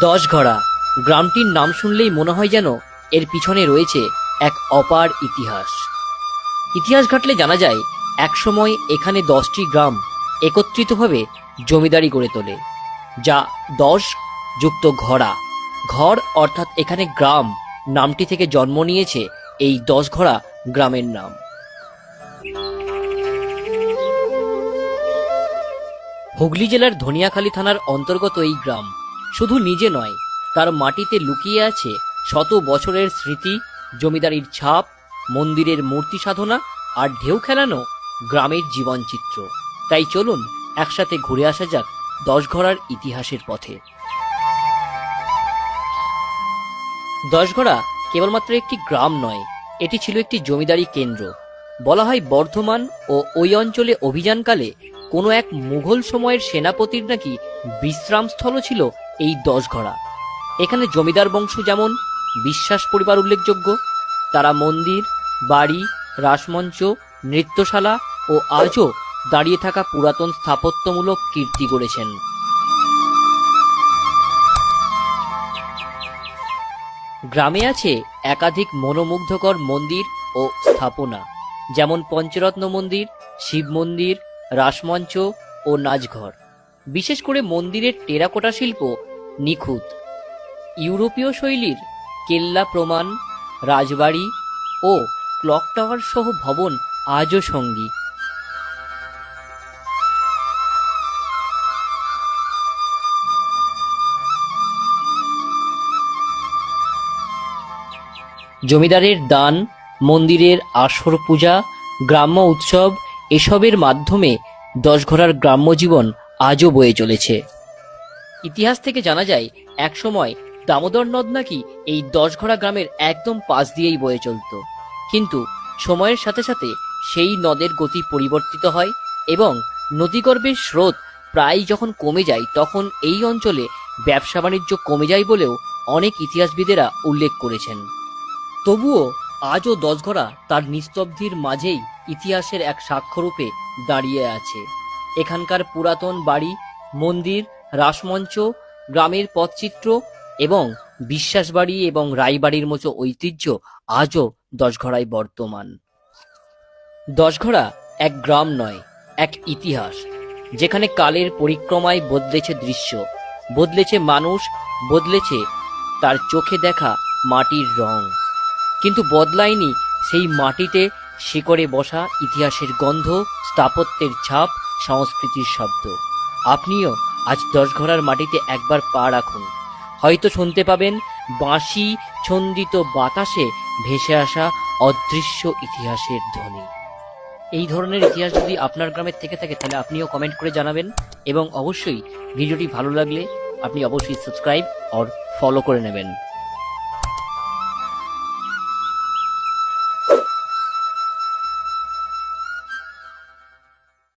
দশঘড়া গ্রামটির নাম শুনলেই মনে হয় যেন এর পিছনে রয়েছে এক অপার ইতিহাস। ইতিহাস ঘাটলে জানা যায় একসময় এখানে 10টি গ্রাম একত্রিতভাবে জমিদারি গড়ে তোলে, যা 10 যুক্ত ঘড়া। ঘর অর্থাৎ এখানে গ্রাম নামটি থেকে জন্ম নিয়েছে এই 10ঘড়া গ্রামের নাম। হুগলি জেলার ধনিয়াখালী থানার অন্তর্গত এই গ্রাম শুধু নিজে নয়, তার মাটিতে লুকিয়ে আছে শত বছরের স্মৃতি, জমিদারির ছাপ, মন্দিরের মূর্তি সাধনা আর ঢেউ খেলানো গ্রামের জীবনচিত্র। তাই চলুন একসাথে ঘুরে আসা যাক দশঘড়ার ইতিহাসের পথে। দশঘড়া কেবলমাত্র একটি গ্রাম নয়, এটি ছিল একটি জমিদারি কেন্দ্র। বলা হয় বর্ধমান ও ওই অঞ্চলে অভিযানকালে কোনো এক মুঘল সময়ের সেনাপতির নাকি বিশ্রামস্থল ছিল এই দশঘড়া। এখানে জমিদার বংশ যেমন বিশ্বাস পরিবার উল্লেখযোগ্য, তারা মন্দির, বাড়ি, রাসমঞ্চ, নৃত্যশালা ও আজও দাঁড়িয়ে থাকা পুরাতন স্থাপত্যমূলক কীর্তি গড়েছেন। গ্রামে আছে একাধিক মনোমুগ্ধকর মন্দির ও স্থাপনা, যেমন পঞ্চরত্ন মন্দির, শিব মন্দির, রাসমঞ্চ ও নাচঘর। বিশেষ করে মন্দিরের টেরাকোটা শিল্প নিখুঁত। ইউরোপীয় শৈলীর কেল্লা প্রমাণ, রাজবাড়ি ও ক্লক টাওয়ার সহ ভবন আজও সঙ্গী। জমিদারের দান, মন্দিরের আসর পূজা, গ্রাম্য উৎসব এসবের মাধ্যমে দশঘড়ার গ্রাম্য জীবন আজও বয়ে চলেছে। ইতিহাস থেকে জানা যায় একসময় দামোদর নদ নাকি এই দশঘড়া গ্রামের একদম পাশ দিয়েই বয়ে চলত, কিন্তু সময়ের সাথে সাথে সেই নদের গতি পরিবর্তিত হয় এবং নদীগর্ভের স্রোত প্রায় যখন কমে যায় তখন এই অঞ্চলে ব্যবসা বাণিজ্য কমে যায় বলেও অনেক ইতিহাসবিদেরা উল্লেখ করেছেন। তবুও আজও দশঘড়া তার নিস্তব্ধির মাঝেই ইতিহাসের এক সাক্ষ্যরূপে দাঁড়িয়ে আছে। এখানকার পুরাতন বাড়ি, মন্দির, রাসমঞ্চ, গ্রামের পথচিত্র এবং বিশ্বাস বাড়ি এবং রায়বাড়ির মতো ঐতিহ্য আজও দশঘড়ায় বর্তমান। দশঘড়া এক গ্রাম নয়, এক ইতিহাস, যেখানে কালের পরিক্রমায় বদলেছে দৃশ্য, বদলেছে মানুষ, বদলেছে তার চোখে দেখা মাটির রং, কিন্তু বদলায়নি সেই মাটিতে শিকড়ে বসা ইতিহাসের গন্ধ, স্থাপত্যের ছাপ, সংস্কৃতির শব্দ। আপনিও আজ দশঘড়ার মাটিতে একবার পা রাখুন, হয়তো শুনতে পাবেন বাঁশি ছন্দিত বাতাসে ভেসে আসা অদৃশ্য ইতিহাসের ধ্বনি। এই ধরনের ইতিহাস যদি আপনার গ্রামের থেকে থাকে তাহলে আপনিও কমেন্ট করে জানাবেন, এবং অবশ্যই ভিডিওটি ভালো লাগলে আপনি অবশ্যই সাবস্ক্রাইব আর ফলো করে নেবেন।